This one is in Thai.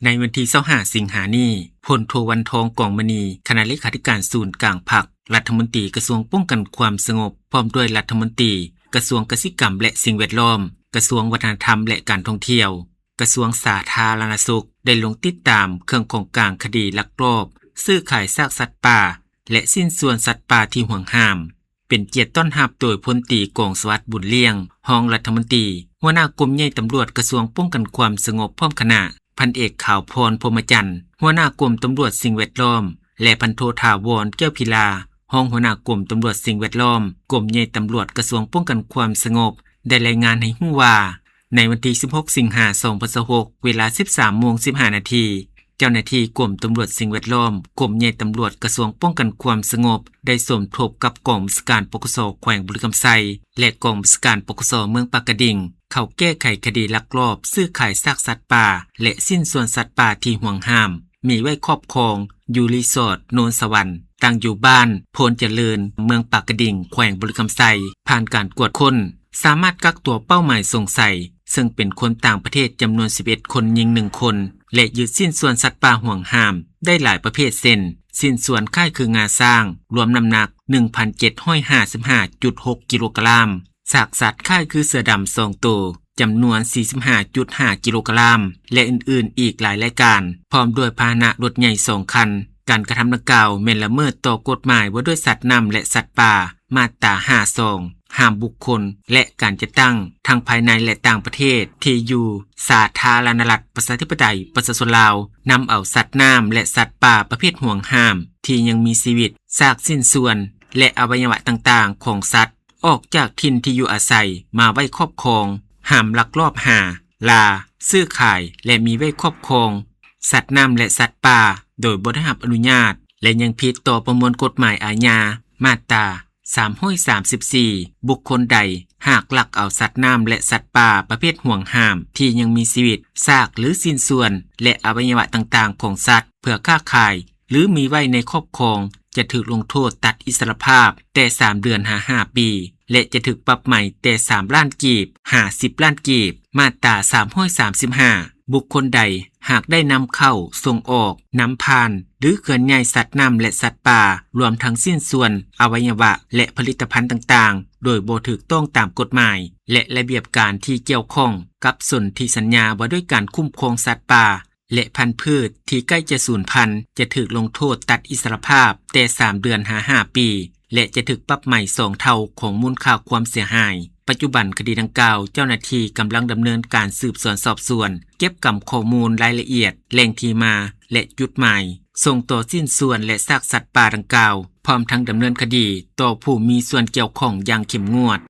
ในวันที่25สิงหานี้พลโทวันทองกองมณีคณะเลขาธิการศูนย์กลางพรรครัฐมนตรีกระทรวงป้องกันความสงบพร้อมด้วยรัฐมนตรีกระทรวงเกษตรกรรมและสิ่งแวดล้อมกระทรวงวัฒนธรรมและการท่องเที่ยวกระทรวงสาธารณสุขได้ลงติดตามเครื่องของกลางคดีลักลอบซื้อขายซากสัตว์ป่าและสิ้นส่วนสัตว์ป่าที่ห่วงห้ามเป็นเกียรติต้อนรับโดยพลตรีกองสวัสดิ์บุญเลี้ยงรองรัฐมนตรีหัวหน้ากรมใหญ่ตำรวจกระทรวงป้องกันความสงบพร้อมคณะพันเอกข่าวพรพรหมจันทร์หัวหน้ากรมตำรวจสิ่งแวดล้อมและพันโทถาวรแก้วพิลารองหัวหน้ากรมตำรวจสิ่งแวดล้อมกรมใหญ่ตำรวจกระทรวงป้องกันความสงบได้รายงานให้รู้ว่าในวันที่16สิงหาคม2026เวลา 13:15 นาทีเจ้าหน้าที่กรมตำรวจสิ่งแวดล้อมกรมใหญ่ตำรวจกระทรวงป้องกันความสงบได้สมทบกับกองบัญชาการปกสแขวงบุรีรัมย์ไซและกองบัญชาการปกสเมืองปากกระดิ่งเข้าแก้ไขคดีลักลอบซื้อขายซากสัตว์ป่าและสิ้นส่วนสัตว์ป่าที่ห่วงห้ามมีไว้ครอบครองอยู่รีสอร์ทโนนสวรรค์ตั้งอยู่บ้านโพนเจริญเมืองปากกระดิ่งแขวงบุรีรัมย์ไซผ่านการกวดค้นสามารถกักตัวเป้าหมายสงสัยซึ่งเป็นคนต่างประเทศจำนวน11คนยิง1คนและยึดสิ้นส่วนสัตว์ป่าห่วงห้ามได้หลายประเภทเช่นสิ้นส่วนค่ายคืองาสร้างรวมน้ำหนัก 1,755.6 กิโลกรัมซากสัตว์ค่ายคือเสือดำ2ตัวจำนวน 45.5 กิโลกรัมและอื่นๆอีกหลายรายการพร้อมด้วยพาหนะรถใหญ่2คันการกระทำดังกล่าวแม่นละเมิดต่อกฎหมายว่าด้วยสัตว์นำและสัตว์ป่ามาตรา52ห้ามบุคคลและการจัดตั้งทั้งภายในและต่างประเทศที่อยู่สาธารณรัฐประชาธิปไตยประชาชนลาวนำเอาสัตว์น้ำและสัตว์ป่าประเภทห่วงห้ามที่ยังมีชีวิตซากสิ้นส่วนและอวัยวะต่างๆของสัตว์ออกจากถิ่นที่อยู่อาศัยมาไว้ครอบครองห้ามลักลอบหาล่าซื้อขายและมีไว้ครอบครองสัตว์น้ำและสัตว์ป่าโดยบ่ได้รับอนุญาตและยังผิดต่อประมวลกฎหมายอาญามาตรา334บุคคลใดหากลักเอาสัตว์น้ำและสัตว์ป่าประเภทห่วงห้ามที่ยังมีชีวิตซากหรือสิ้นส่วนและอวัยวะต่างๆของสัตว์เพื่อค้าขายหรือมีไว้ในครอบครองจะถูกลงโทษตัดอิสรภาพแต่3เดือนหา5ปีและจะถูกปรับใหม่แต่3ล้านกีบหา10ล้านกีบมาตรา335บุคคลใดหากได้นำเข้าส่งออกนำผ่านหรือเคลื่อนย้ายสัตว์น้ำและสัตว์ป่ารวมทั้งสิ้นส่วนอวัยวะและผลิตภัณฑ์ต่างๆโดยบ่ถูกต้องตามกฎหมายและระเบียบการที่เกี่ยวข้องกับสนธิสัญญาว่าด้วยการคุ้มครองสัตว์ป่าและพันธุ์พืชที่ใกล้จะสูญพันธุ์จะถูกลงโทษตัดอิสรภาพแต่3เดือนหา5ปีและจะถูกปรับใหม่2เท่าของมูลค่าความเสียหายปัจจุบันคดีดังกล่าวเจ้าหน้าที่กำลังดำเนินการสืบสวนสอบสวนเก็บกำข้อมูลรายละเอียดแหล่งที่มาและจุดหมายส่งต่อสิ้นส่วนและซากสัตว์ป่าดังกล่าวพร้อมทั้งดำเนินคดีต่อผู้มีส่วนเกี่ยวข้องอย่างเข้มงวด